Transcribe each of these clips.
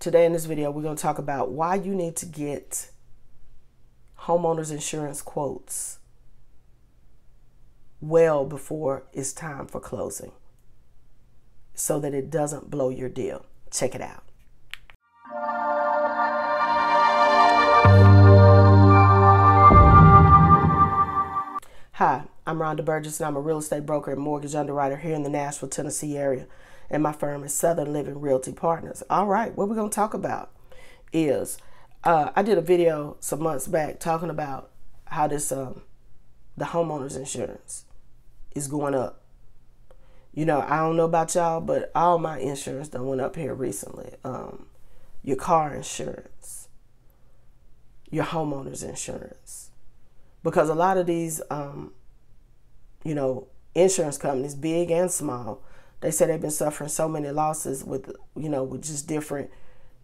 Today in this video, we're going to talk about why you need to get homeowners insurance quotes well before it's time for closing so that it doesn't blow your deal. Check it out. Hi, I'm Rhonda Burgess, and I'm a real estate broker and mortgage underwriter here in the Nashville, Tennessee area, and my firm is Southern Living Realty Partners. All right, what we're going to talk about is I did a video some months back talking about how this the homeowners insurance is going up. You know, I don't know about y'all, but all my insurance done went up here recently. Your car insurance, your homeowners insurance. Because a lot of these, insurance companies, big and small, they say they've been suffering so many losses with just different,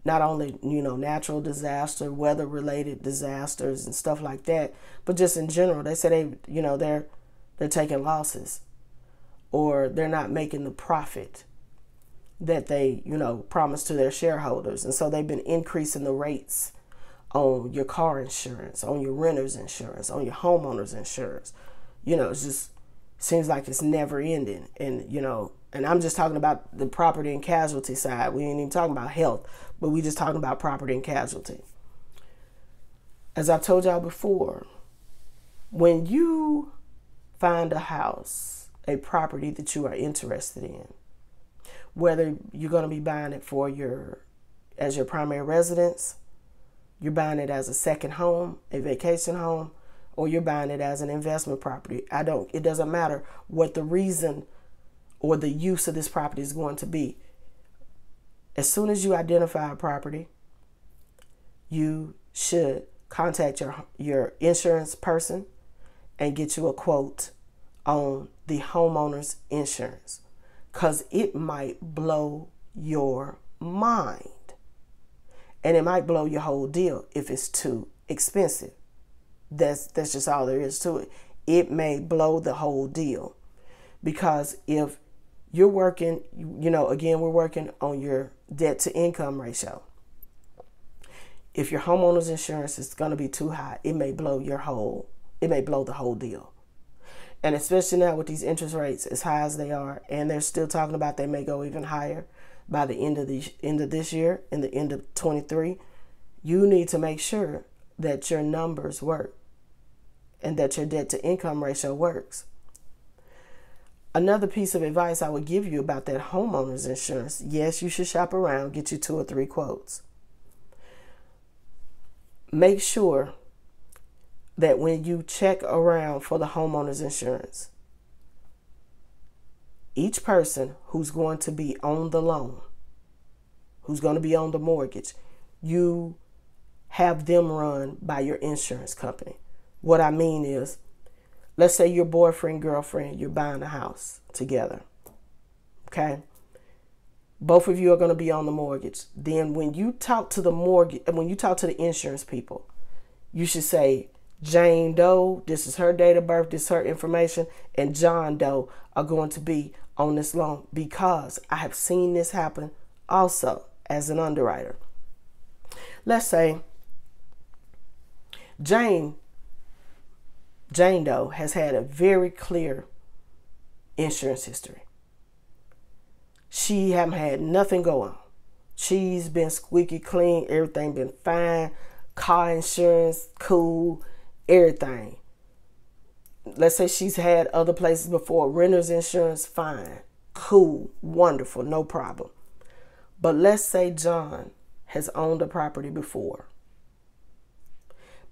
not only, natural disaster, weather-related disasters and stuff like that, but just in general. They say they're taking losses, or they're not making the profit that they, promised to their shareholders. And so they've been increasing the rates on your car insurance, on your renter's insurance, on your homeowner's insurance. It just seems like it's never ending. And, and I'm just talking about the property and casualty side. We ain't even talking about health, but we just talking about property and casualty. As I've told y'all before, when you find a house, a property that you are interested in, whether you're going to be buying it as your primary residence, you're buying it as a second home, a vacation home, or you're buying it as an investment property. It doesn't matter what the reason or the use of this property is going to be. As soon as you identify a property, you should contact your insurance person and get you a quote on the homeowner's insurance, because it might blow your mind. And it might blow your whole deal if it's too expensive. That's just all there is to it. It may blow the whole deal. Because if you're working, again, we're working on your debt to income ratio. If your homeowner's insurance is going to be too high, it may blow the whole deal. And especially now with these interest rates as high as they are, and they're still talking about they may go even higher by the end of this year, and the end of 23, you need to make sure that your numbers work and that your debt to income ratio works. Another piece of advice I would give you about that homeowner's insurance, yes, you should shop around, get you 2 or 3 quotes. Make sure that when you check around for the homeowner's insurance, each person who's going to be on the loan, who's going to be on the mortgage, you have them run by your insurance company. What I mean is, let's say your boyfriend, girlfriend, you're buying a house together. Okay? Both of you are going to be on the mortgage. Then when you talk to the insurance people, you should say, Jane Doe, this is her date of birth, this is her information, and John Doe are going to be on this loan, because I have seen this happen also as an underwriter. Let's say Jane Doe has had a very clear insurance history. She haven't had nothing go on. She's been squeaky clean, everything been fine, car insurance, cool, everything. Let's say she's had other places before, renter's insurance, fine, cool, wonderful, no problem. But let's say John has owned a property before.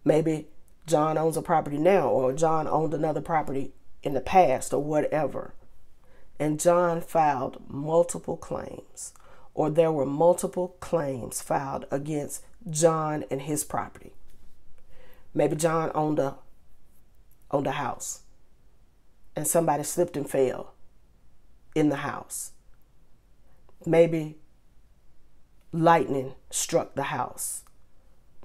Maybe John owns a property now, or John owned another property in the past, or whatever. And John filed multiple claims, or there were multiple claims filed against John and his property. Maybe John owned a house, and somebody slipped and fell in the house. Maybe lightning struck the house.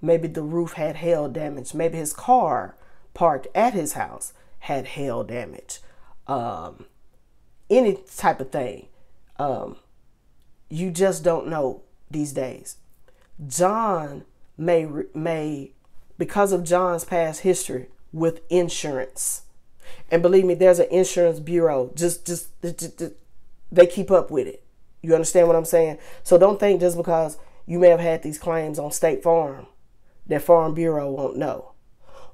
Maybe the roof had hail damage. Maybe his car parked at his house had hail damage. Any type of thing. You just don't know these days. John may, because of John's past history with insurance, and believe me, there's an insurance bureau, just they keep up with it. You understand what I'm saying? So don't think just because you may have had these claims on State Farm, that Farm Bureau won't know,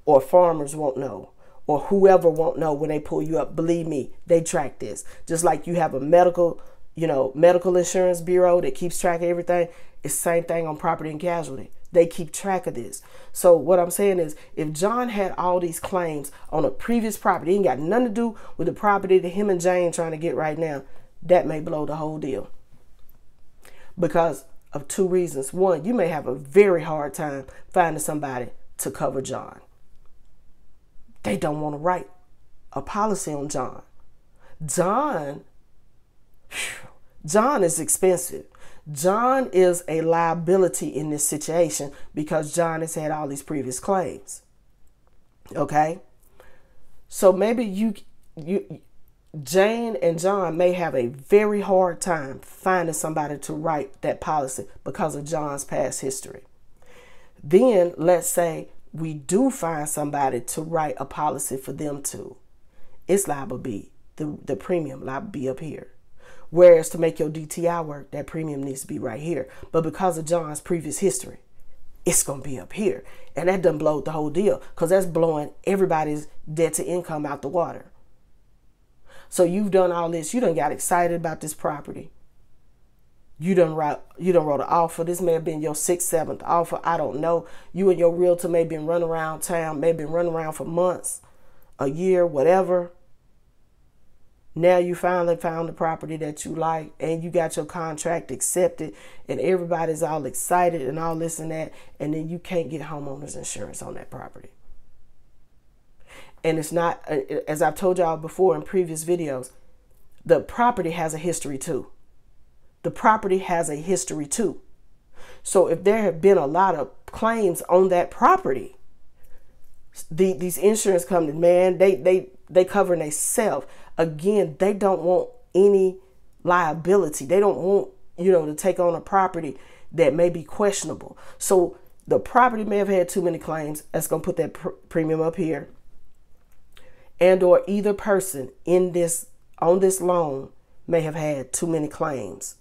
or farmers won't know, or whoever won't know when they pull you up. Believe me, they track this. Just like you have a medical insurance bureau that keeps track of everything. It's the same thing on property and casualty. They keep track of this. So what I'm saying is, if John had all these claims on a previous property, it ain't got nothing to do with the property that him and Jane trying to get right now, that may blow the whole deal. Because of two reasons. One, you may have a very hard time finding somebody to cover John. They don't want to write a policy on John. John is expensive. John is a liability in this situation because John has had all these previous claims. Okay? So maybe Jane and John may have a very hard time finding somebody to write that policy because of John's past history. Then let's say we do find somebody to write a policy for them too. It's liable to be, the premium liable to be up here. Whereas to make your DTI work, that premium needs to be right here. But because of John's previous history, it's going to be up here. And that done blowed the whole deal because that's blowing everybody's debt to income out the water. So you've done all this. You done got excited about this property. You done wrote an offer. This may have been your 6th, 7th offer. I don't know. You and your realtor may have been running around town, may have been running around for months, a year, whatever. Now you finally found the property that you like and you got your contract accepted and everybody's all excited and all this and that. And then you can't get homeowners insurance on that property. And it's not, as I've told y'all before in previous videos, the property has a history too. The property has a history too. So if there have been a lot of claims on that property, these insurance companies, man, they cover themselves. Again, they don't want any liability. They don't want, to take on a property that may be questionable. So the property may have had too many claims. That's going to put that premium up here. And or either person on this loan may have had too many claims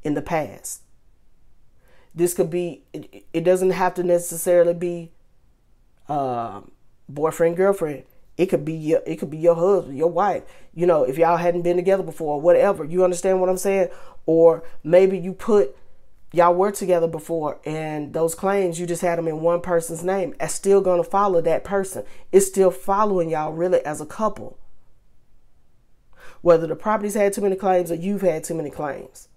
in the past. This could be, it doesn't have to necessarily be boyfriend, girlfriend. It could be your husband, your wife. If y'all hadn't been together before, whatever. You understand what I'm saying? Or maybe y'all were together before and those claims, you just had them in one person's name. It's still going to follow that person. It's still following y'all really as a couple. Whether the property's had too many claims or you've had too many claims.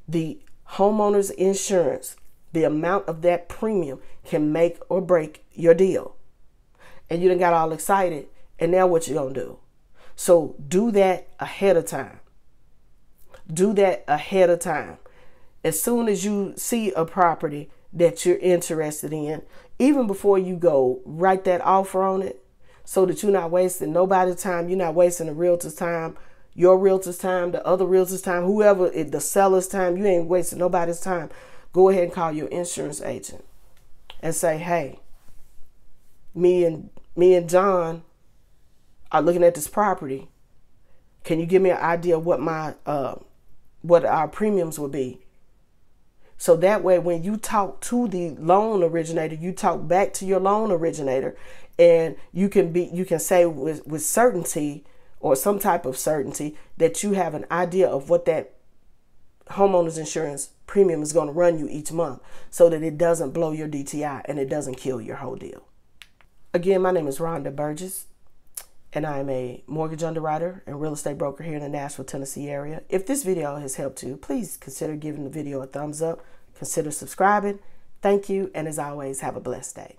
The homeowner's insurance, the amount of that premium can make or break your deal. And you done got all excited, and now what you gonna do? So do that ahead of time. Do that ahead of time. As soon as you see a property that you're interested in, even before you go, write that offer on it so that you're not wasting nobody's time. You're not wasting the realtor's time, your realtor's time, the other realtor's time, whoever, the seller's time. You ain't wasting nobody's time. Go ahead and call your insurance agent and say, hey, me and John are looking at this property. Can you give me an idea of what our premiums would be? So that way, when you talk to the loan originator, you talk back to your loan originator, and you can say with certainty or some type of certainty that you have an idea of what that homeowner's insurance premium is going to run you each month, so that it doesn't blow your DTI and it doesn't kill your whole deal. Again, my name is Rhonda Burgess, and I am a mortgage underwriter and real estate broker here in the Nashville, Tennessee area. If this video has helped you, please consider giving the video a thumbs up. Consider subscribing. Thank you, and as always, have a blessed day.